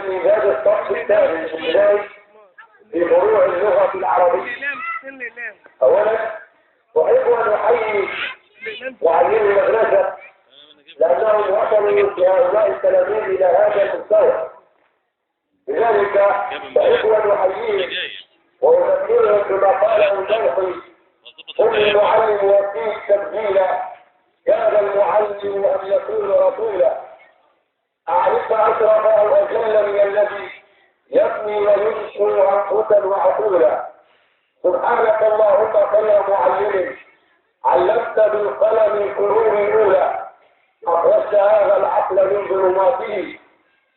في هذا الصف الثاني الابتدائي في فروع اللغة العربية. أولا أحب أن أحيي معلمي المدرسة لأنهم وصلوا بهؤلاء التلاميذ إلى هذا المستوى. لذلك أحب أن أحييهم وأذكرهم بما قاله البيهقي: قل المعلم وفيه تبديلا كان المعلم أن يكون رسولا. أعرف أشرف أو أجل من الذي يبني وينشئ عقودا وعقولا. سبحانك اللهم خير معلم علمت بالقلم القرون الأولى، أخرجت هذا العقل من ظلماته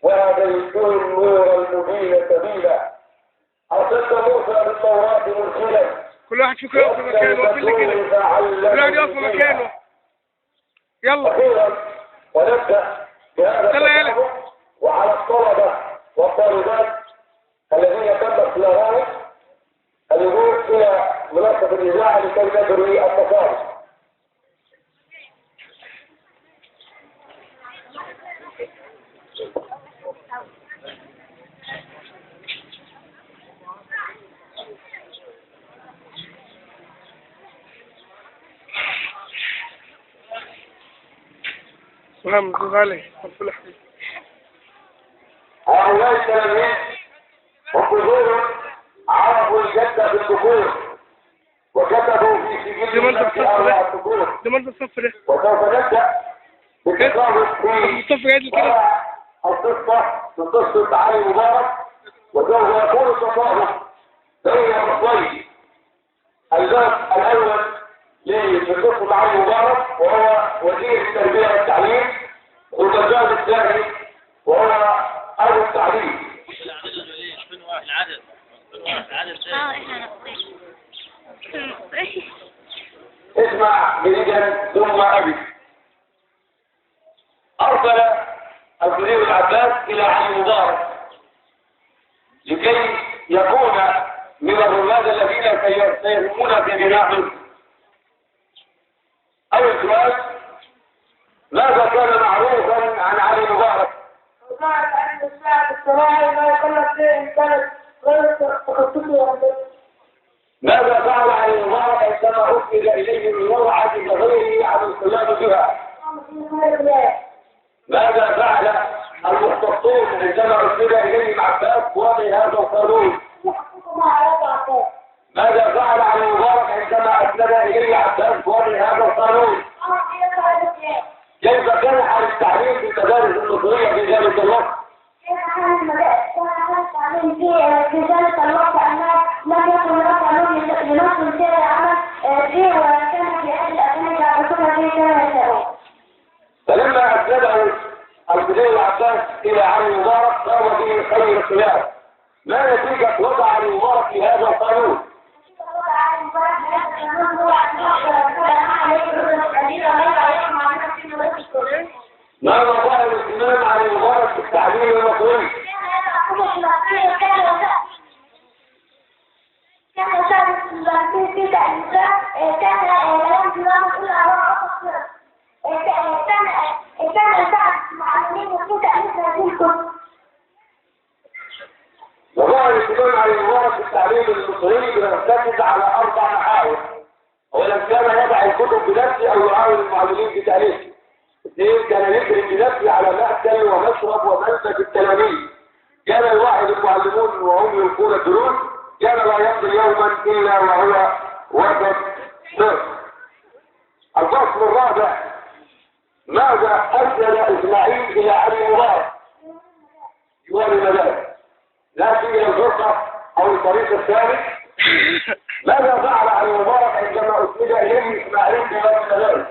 وهديته النور المبين سبيلا. أرسلت موسى بالتوراة مرسلا. كل واحد فيكم يقف في مكانه، وقف لي كده. كل واحد يقف في مكانه. يلا. أخيرا ونبدأ بهذا التعرف وعلى الطلبة والطالبات الذين تم اختيارهم الوصول إلى منصة الإذاعة لكي ندري التصارف. محمد غالي رب الحبيب. هؤلاء التلاميذ وكلهم عرفوا الجد بالذكور وكتبوا في سجل نفسي أربع الذكور. ده مرضى الصف ده. وسوف نبدأ بالتصرف في القصة علي مبارك، وسوف يكون التصرف بين الفصلين. الباب الأول للقصة علي مبارك وهو وزير التربية والتعليم، والباب الثاني وهو أبو التعليم. اسمع جيدا ثم أبي. أرسل الوزير العباس إلى علي مبارك لكي يكون من الرماد الذين سيهمون في بنائه. أول سؤال: ماذا كان معروفا عن علي مبارك؟ وقال أن الشعب الصراحي ما يقلق فيه إن كانت غير تخصصه. ماذا فعل علي مبارك عندما أرسل إليه من روعة غيره عن القيام بها؟ ماذا فعل المختصون عندما أرسل إليهم عباس وضع هذا القانون؟ ماذا فعل علي مبارك عندما أسند إليه عباس وضع هذا القانون؟ كيف كان حال التعليم في المدارس المصرية في ذلك الوقت؟ في ذلك الوقت أنه لم يكن هناك علوم لنص سير العمل فيه، وكان في أهل الأمريكا وكل فيه كما يشاءون. فلما أسنده الوزير العباس إلى علي مبارك قام به خير الخلاف. ما نتيجة وضع علي مبارك في هذا القانون؟ ما مظاهر الاهتمام على المبارك بالتعليم المصري؟ مظاهر الاهتمام على المبارك بالتعليم المصري بيرتكز على 4 محاور. أولا كان يضع الكتب بنفسه أو يعاون المعلمين بتأليفه. 2 كان يجري بنفسه على مأكل ومشرب ومنفذ التلاميذ. كان يوعد المعلمون وهم يلقون الدروس. كان لا يقضي يوما إلا وهو وسط صرف. الفصل الرابع: ماذا أرسل إسماعيل إلى علي مبارك؟ يوالي المدارس، لا في الغرفة أو الطريق الثالث. ماذا فعل علي مبارك عندما أسند إليه إسماعيل في يوالي المدارس؟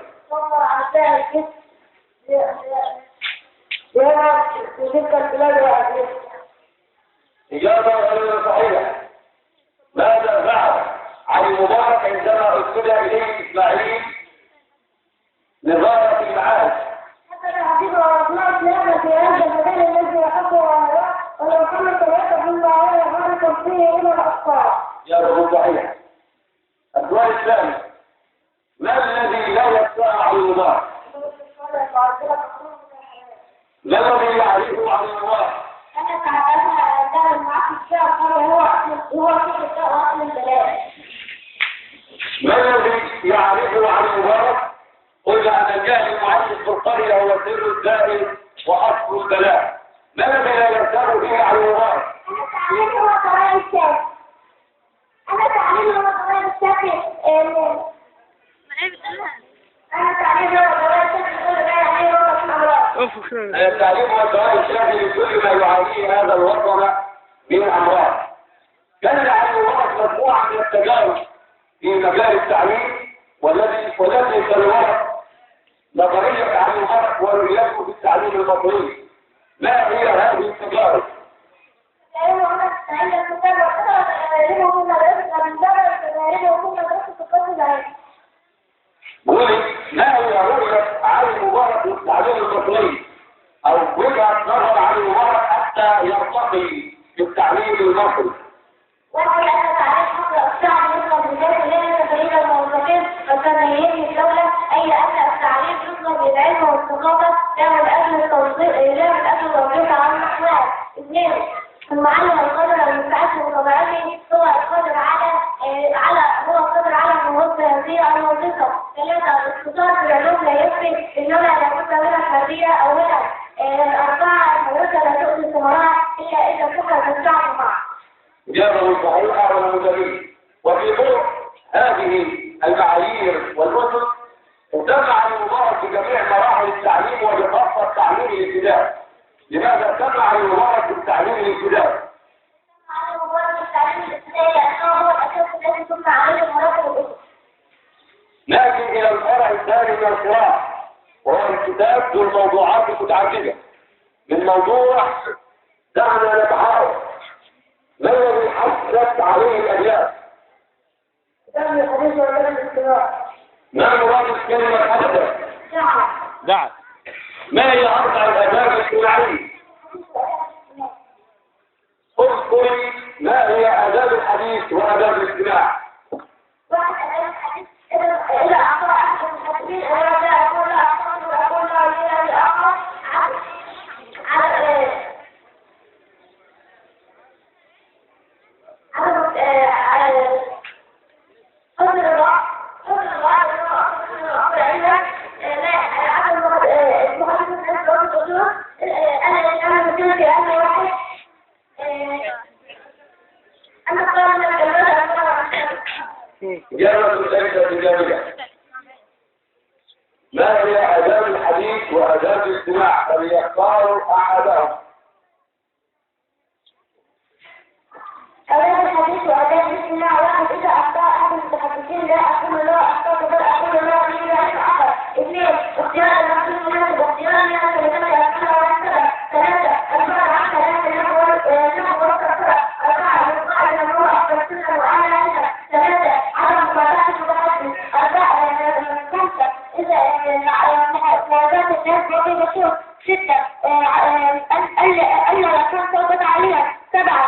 في تلك البلاد وأهلها. إجابة غير صحيحة. ماذا فعل علي مبارك عندما أسند إليه إسماعيل لغاية المعاش؟ حتى الحبيب ورحمة الله في هذا المكان الذي يحبه ولو كان تلقى من بعضها غير فيه إلى الأطفال. إجابة صحيحة. السؤال الثاني: ما الذي لا يستطيع علي مبارك؟ ما الذي يعرفه عن المبارك؟ أنا تعبانة أتكلم معاك في الشارع هو في الشارع أصل البلاد. ما الذي يعرفه عن المبارك؟ قلنا أن الجهل المعزز في القرية هو سر الدائم وأصل البلاء. ما الذي لا يرتاب فيه عن المبارك؟ أنا تعليمي هو قرار الشافي. أنا تعليمي هو قرار الشافي. أنا تعليمي هو قرار الشافي كل ما يعانيه وطن الأمراض. التعليم هو القرار الشافي لكل ما يعانيه هذا الوطن من أمراض. كان عن المبارك مجموعة من التجارب في مجال التعليم والتي تنورت نظرية عن المبارك ورؤيته في التعليم المصري. ما هي هذه التجارب؟ قولي ما هي رؤية علي مبارك للتعليم المصري او وجهة نظر علي مبارك حتى يرتقي في التعليم المصري؟ وهي أن تعريف حق الشعب يطلب بذات ليلة تريد الموظفين وثمانيين الدولة أي أن التعليم يطلب بالعلم والثقافة لا من أجل توضيح عن الأحوال. اثنين المعلم القادر المتعلم وطبيعته هو القادر على موظف هذه الوظيفة. ثلاثة الاختصاص في العلوم لا يكفي إنما لابد من حرية أولا. أربعة المدرسة لا تؤتي ثمرها إلا إذا فقدت الشعب معه. إجابة صحيحة ونموذجية. وفي ضوء هذه المعايير والأسس اجتمع المبارك في جميع مراحل التعليم وبخاصة التعليم الابتدائي. لماذا اجتمع المبارك في التعليم الابتدائي؟ لكن إلى الفرع الثاني من القراءة وهو الكتاب ذو الموضوعات المتعددة. من موضوع دعنا نتعارف ما الذي حثت عليه الأجيال؟ ما مراد الكلمة حدث؟ دعت. ما هي أربع الآداب الاجتماعية؟ اذكري ما هي آداب الحديث وآداب الاجتماع؟ إذا أعطى أحد المحدثين أراد أقول للآخر إجابة ثالثة إجابية. ما هي آداب الحديث وآداب الاجتماع؟ فليختاروا أحدهم. آداب الحديث وآداب الاجتماع. واحد إذا أخطأ أحد المتحدثين لا أقول له أخطأت بل أقول له لي آخر. اثنين اختيار المقصود مناسب واختيار الناس لمن يأكلها ويحسبها. ثلاثة البعد عن كلام النحو والقراءة. أربعة القاعدة الممنوع أفضل السنة وأعلى. ثلاثة عدم مباشرة المتحدث. أربعة خمسة إذا مواجهة الناس بوجه بشوف. ستة ألا يكون صوتا عليها. سبعة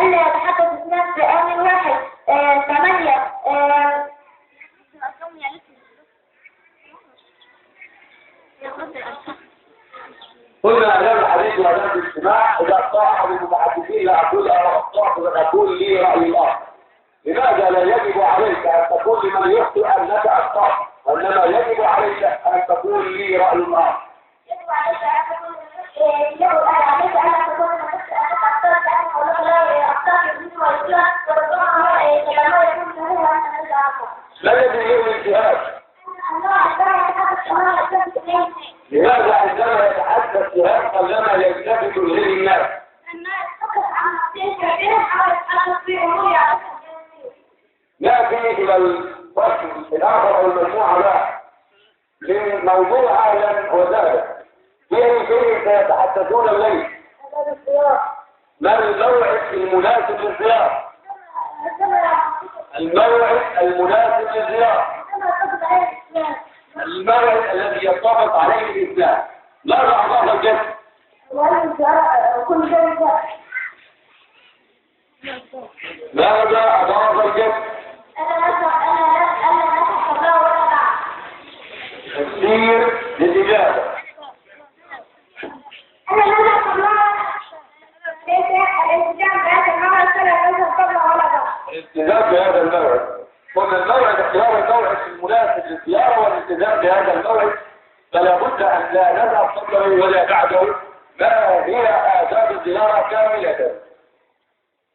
ألا يتحدث الناس بآن واحد. ثمانية قلنا آداب الحديث وآداب الاجتماع. إذا أخطأ أحد المتحدثين لا أقول أنا أخطأت بل أقول لي رأي الآخر. لماذا لا يجب عليك أن تقول لمن يخطئ أنك أخطأت، وإنما يجب عليك أن تقول لي رأي الآخر؟ يجب عليك أن تكون أخطأت لأن الله لا أخطأت بالنسبة والإسلام وربما كلامه يكون هو أن نتعرفه. ما الذي يؤمن الاجتهاد؟ لماذا عندما يتحدث شهاب قلما يلتفت إليه الناس؟ نأتي إلى الفصل الآخر أو المجموعة لا من موضوع أعلى وزادة. فيه سيتحدثون الليل. ما الموعد المناسب للزيارة؟ الموعد المناسب للزيارة، الموعد الذي يتفق عليه الإسلام. ماذا أضاف الجسم؟ ماذا أضاف الجسم؟ تفسير للإجابة. الالتزام بهذا الموعد. قلنا الموعد اختيار الموعد المناسب للزيارة والالتزام بهذا الموعد، فلا بد أن لا نذهب قبله ولا بعده. ما هي آداب الزيارة كاملة؟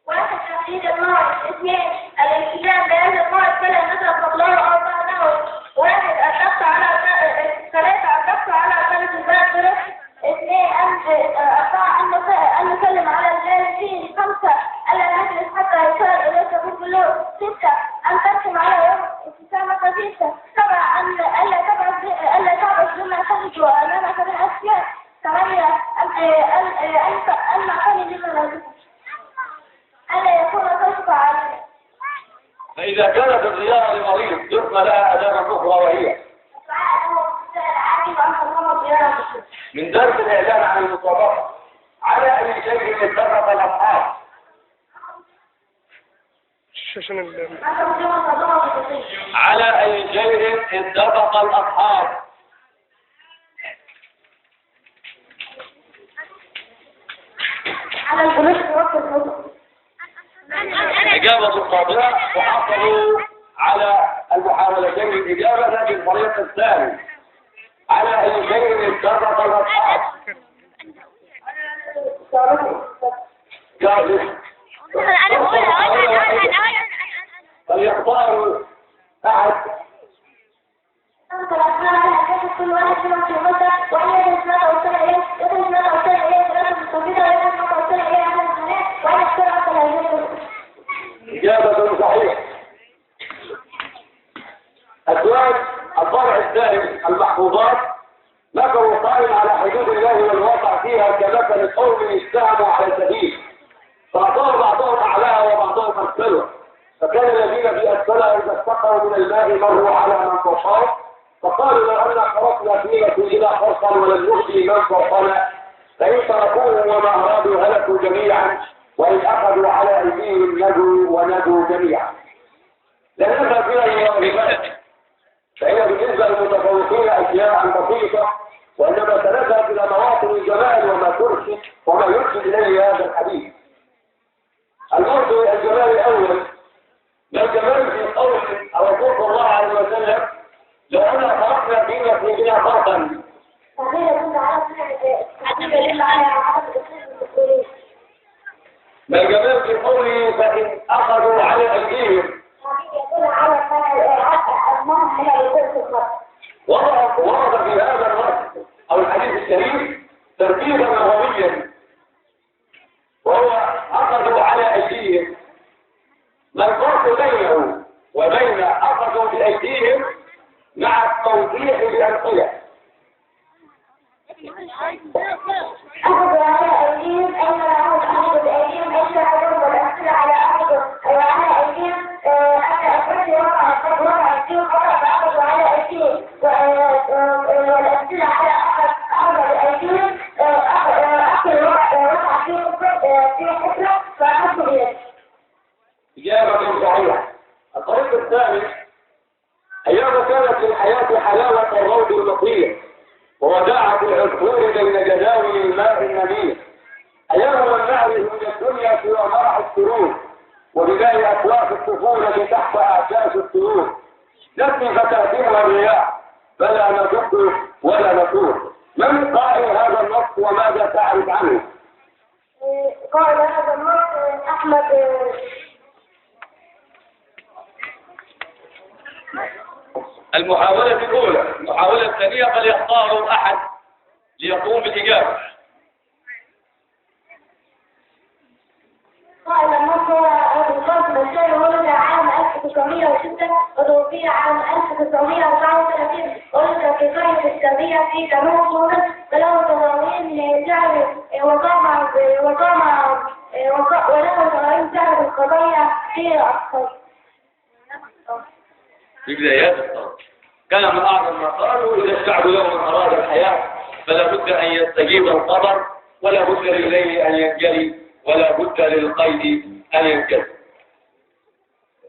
واحد تحديد الموعد. اثنين الالتزام بهذا الموعد فلا نذهب قبله أو بعده. واحد الضغط على ثلاثة الضغط على ثلاث البادرة. اثنين أن نسلم على الجالسين. خمسة ألا نجلس حتى يشار إليك بالبلوغ. ستة أن ترسم على يوم ابتسامة خفيفة. سبعة ألا تعبث بما تجد أمامك من أشياء. ثمانية أن نعتني بما نجد ألا يكون صوتك علينا. فإذا كانت الزيارة لمريض يسمى لها آداب أخرى، وهي من درس الإعلان عن المسابقة على أي شيء اتفق الأصحاب. على أي شيء اتفق الأصحاب. على الجلوس في وقت النظر. إجابة القاضية وحصلوا على المحاولتين الإجابة لكن الفريق الثاني. على أي شيء اتفق الأصحاب. فليختاروا أحد. كل واحد منهم في غدا وهي تسمع توصل إليه يتسمع توصل إليه ثلاثة مستفيدة ويتسمع توصل إليه عدد الحالات وهي السرعة ثلاثة. إجابة صحيحة. السؤال الفرع الثاني المحفوظات ذكروا قائم على حدود الله والواقع فيها كمثل قوم استعموا على سبيل فأعطوا بعضهم أعلاها وبعضهم أسفلها، فكان الذين في أسفلها إذا استقوا من الماء مروا على من فوقهم فقالوا لو أن خرقنا فينا إلى خرقا ولم نؤتي من فوقنا فإن تركوه وما أرادوا هلكوا جميعا وإن أخذوا على أيديهم ندوا وندوا جميعا. لن نذهب فيها الواجبات فهي بالنسبة للمتفوقين أشياء بسيطة، وإنما سنذهب إلى مواطن الجمال وما يرشد إليه هذا الحديث. الموضوع الجمال الأول ما الجمال في قول الرسول صلى الله عليه وسلم لو أن خرقنا فينا في بنا خرقا. ما الجمال في قوله فإن أخذوا على أيديهم ورد في هذا الرد أو الحديث الشريف ترتيبا نظريا وهو أخذوا على أيديهم. ما الفرق بينه وبين أخذوا بأيديهم مع التوضيح بأمثلة؟ أخذوا على أيديهم أين أخذوا بأيديهم أين أخذوا والأمثلة على على أيديهم أن أفراد وقع أيديهم فأخذوا على أيديهم والأمثلة على أخذ بأيديهم أخذ وقع في حفرة فأخذوا بيده. إجابة صحيحة. الطريق الثاني أيام كانت للحياة حلاوة الروض المطير ووداعة العصفور بين جداول الماء النبيل. أيام من نعرف من الدنيا في مرح السرور وبداية أكواف الطفولة تحت أعشاش الطيور. نسمي فتاتنا الرياح فلا ندق ولا نثور. من قائل هذا النص وماذا تعرف عنه؟ قال هذا النص أحمد المحاولة الأولى. المحاولة الثانية فليختاروا أحد ليقوم بالإجابة. قال النص أبو القاسم الشاعر ولد عام 1906 وتوفي عام 1934 ولد في قرية السرية في جنوب سوريا وله تضامين شعر وله تضامين شعر القضية في أقصى في بدايات الطرق. كان من أعظم ما قالوا إذا الشعب يوم أراد الحياة فلا بد أن يستجيب القدر ولا بد لليل أن ينجلي ولا بد للقيد أن ينجلي.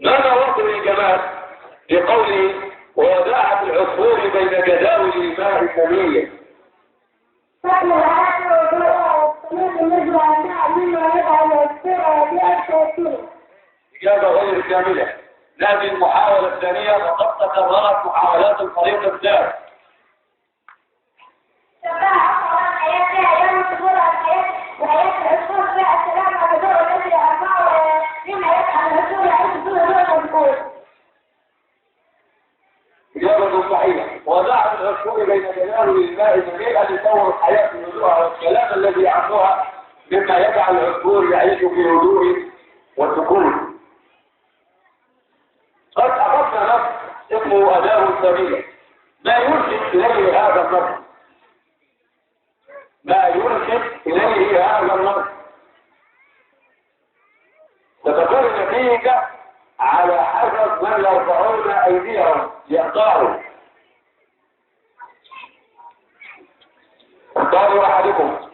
ماذا وصل الجمال بقوله ووداعة العصفور بين جداول الماء النبيل؟ فأنا العالم وضوء الصلاة النجوى مما يدعى الأسفل بأسفل. إجابة غير كاملة. لكن المحاولة الثانية فقد تكررت محاولات الفريق الثالث. شبه أصلا الحياة فيها أيام تدور على الحياة وحياة العصفور فيها السلام على دور الذي أربعه فيما يفعل العصفور يعيش دون العصفور. إجابة صحيحة. وضعت العصفور بين جلاله الماء جميعا لتطور الحياة في هدوءها والكلام الذي يعرفها مما يجعل العصفور يعيش في هدوء وسكون. قد أخذنا نص اسمه أداة سبيل. ما يرشد إليه هذا النص؟ ما يرشد إليه هذا النص؟ ستكون النتيجة على حسب من يرفعون أيديهم يختاروا. اختاروا أحدكم.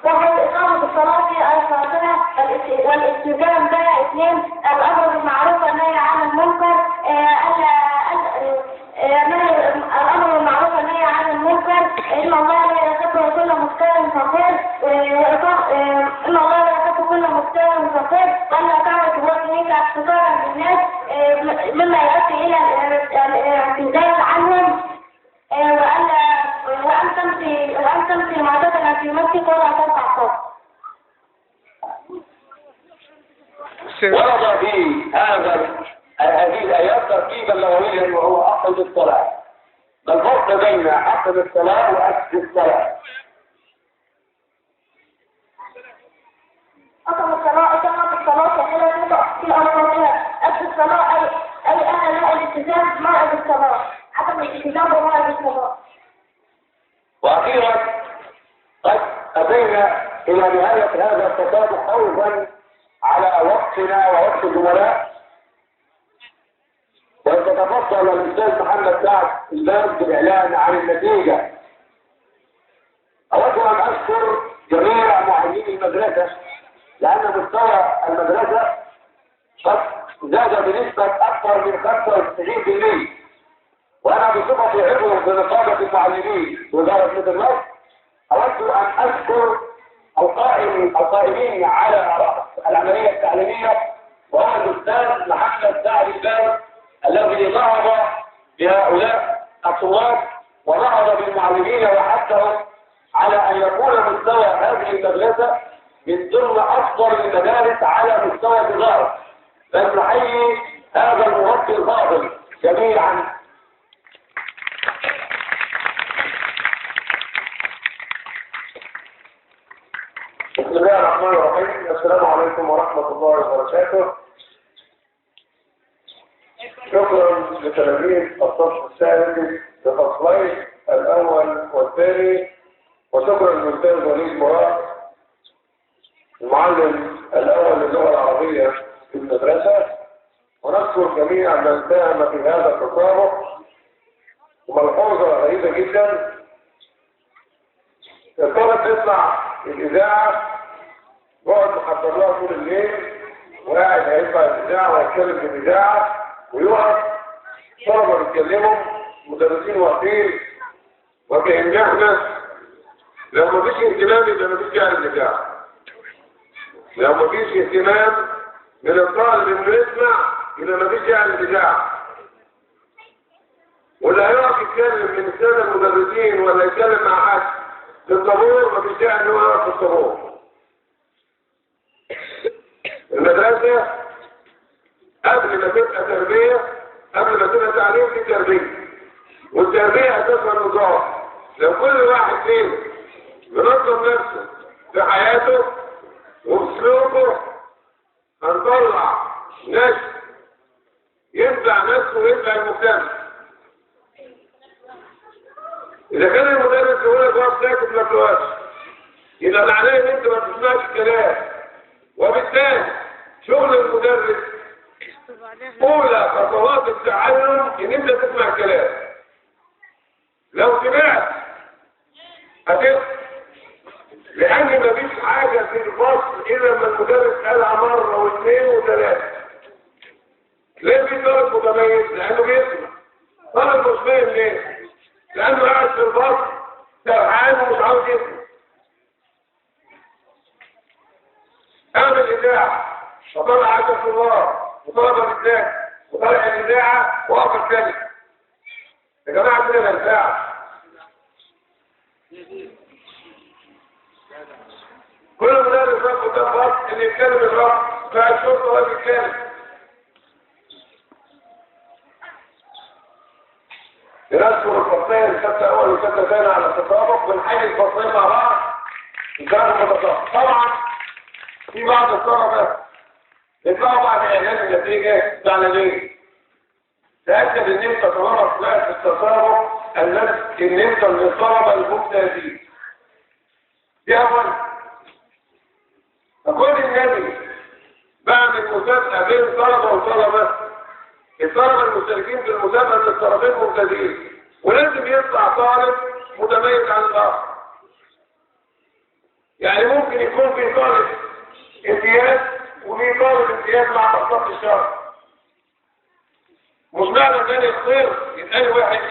وهي إقامة الصلاة الفاضلة والالتزام بها. 2 الأمر بالمعروف والنهي عن المنكر. الأمر بالمعروف والنهي عن المنكر. إن الله لا يحب كل مختال فخور. إن الله لا يحب كل مختال فخور. وألا تعرف وجهك احتقارا للناس مما يؤدي إلى الاعتزال عنهم. وأن تمشي معتدلا في مسجد ولا ترفع صوت. ورد في هذه الآيات ترتيبا لغويا وهو أقصد الصلاة. ما الفرق بين أقصد الصلاة وأقصد الصلاة؟ أقم الصلاة إقامة الصلاة كثيرة في أوقاتها. أقصد الصلاة أي أنا لا الالتزام مع الصلاة. عدم الالتزام مع الصلاة. وأخيرا قد أتينا إلى نهاية هذا الكتاب خوفا على وقتنا ووقت الزملاء، ويتفضل الأستاذ محمد سعد الباز بالإعلان عن النتيجة. أود أن أشكر جميع معلمي المدرسة لأن مستوى المدرسة قد زاد بنسبة أكثر من 95%. وأنا بصفتي عضو في نقابة المعلمين وزارة مدن مصر أود أن أشكر القائمين على رأس العملية التعليمية وهو الأستاذ محمد سعد الباز الذي نهض بهؤلاء الطلاب ونهض بالمعلمين وحثهم على أن يكون مستوى هذه المدرسة من ضمن أفضل المدارس على مستوى الوزارة. فنحيي هذا المربي الفاضل جميعا. بسم الله الرحمن الرحيم. السلام عليكم ورحمة الله وبركاته. شكرا لتلاميذ الصف الثالث لفصلين الأول والثاني، وشكرا للأستاذ وليد مراد المعلم الأول للغة العربية في المدرسة، ونشكر جميع من ساهم في هذا التسابق. وملحوظة غريبة جدا، الطالب تسمع الإذاعة يقعد محضر لها طول الليل وقاعد هيسمع الإذاعة ويتكلم في الإذاعة ويقعد طلبة بيتكلموا مدرسين واقفين وكأنجحنا. لو مفيش اهتمام يبقى مفيش داعي للإذاعة. لو مفيش اهتمام من الطالب إنه يسمع يبقى مفيش داعي للإذاعة. واللي هيقف يتكلم من السادة المدرسين ولا يتكلم مع حد في الطابور مفيش داعي إنه يقف في الطابور. المدرسة قبل ما تبقى تربية، قبل ما تبقى تعليم في تربية، والتربية أساسها نظام. لو كل واحد فينا منظم نفسه في حياته وفي سلوكه هنطلع ناس ينفع نفسه وينفع المجتمع. إذا كان المدرس يقول لك واقف ساكت ما تقولش، يبقى معناه إن أنت ما بتسمعش الكلام. وبالتالي شغل المدرس أولى خطوات التعلم إن أنت تسمع الكلام. لو سمعت هتسمع، لأن مفيش حاجة في الفصل إلا لما المدرس قالها مرة واثنين وثلاثة. ليه في طالب متميز؟ لأنه بيسمع. طالب مش فاهم ليه؟ لأنه قاعد في الفصل سرحان ومش عاوز يسمع. الإذاعة وطلع عدد الثوار وطلب الإسلام وطلع الإذاعة وقف الكلمة. يا جماعة كده الإذاعة كل مدرس رب قدام فرق اللي يتكلم الرب فالشرطة هو اللي يتكلم. يذكر الفصلين الشتى أول والشتى ثاني على التطابق ونحل الفصلين مع بعض وكانوا متطابق. طبعا في بعض الطلبة يطلعوا بعد إعلان النتيجة بتاعنا ليه؟ تأكد إن أنت طالما طلعت في التطابق إن أنت من الطلبة الممتازين. دي أول. أقول النبي بعمل مسابقة بين طلبة وطلبة. الطلبة المشتركين في المسابقة من الطرفين ممتازين ولازم يطلع طالب متميز عن الآخر. يعني ممكن يكون في طالب امتياز وفي طالب امتياز مع مصلحة الشرع. مش معنى ان الخير يتقال واحد.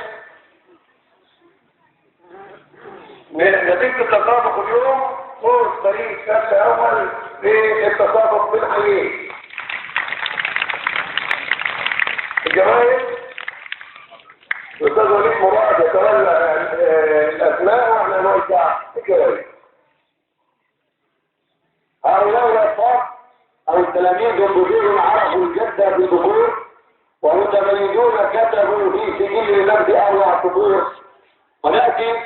نتيجة التطابق اليوم كورس فريق كاس اول للتطابق بين حيين. الجماهير الاستاذ وليد مراد يتولى الاسماء واحنا نوزع الكوارث. هؤلاء الاطفال او التلاميذ والبذور عرفوا الجده بالظهور ومتميزون كتبوا في سجل نبذ اروع صدور وناتي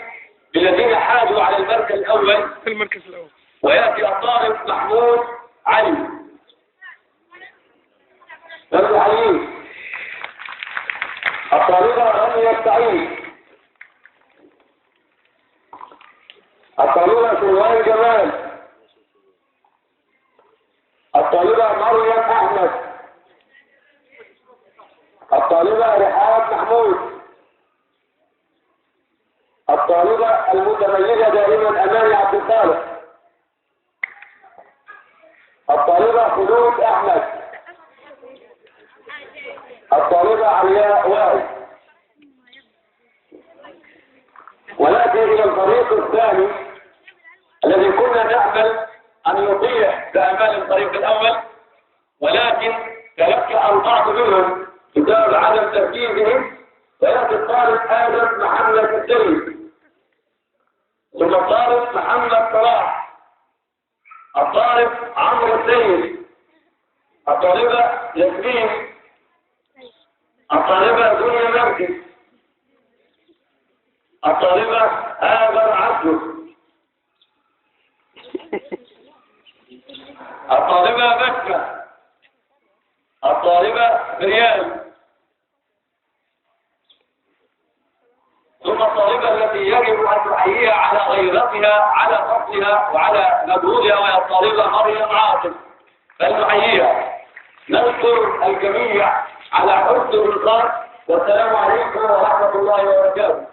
بالذين حازوا على المركز الاول وياتي الطالب محمود علي. نبذ علي. الطالبة رمية سعيد. الطالبة سلوان جمال. الطالبة مريم أحمد. الطالبة رحاب محمود. الطالبة المتميزة دائما أماني عبد الخالق. الطالبة خلود أحمد. الطالبة علياء وائل. ونأتي إلى الفريق الثاني الذي كنا نأمل أن يطيع بأمال الفريق الأول ولكن تلقى البعض منهم بسبب عدم تركيزهم. ويأتي الطالب آدم محمد السيد ثم الطالب محمد صلاح. الطالب عمرو السيد. الطالبة ياسمين. الطالبة دنيا مركز. الطالبة آبر عبده. الطالبة بكة. الطالبة ريال. ثم الطالبة التي يجب أن نحييها على غيرتها على فصلها وعلى مجهودها وهي الطالبة مريم عاطف فلنحييها. نشكر الجميع على حسن الإلقاء والسلام عليكم ورحمة الله وبركاته.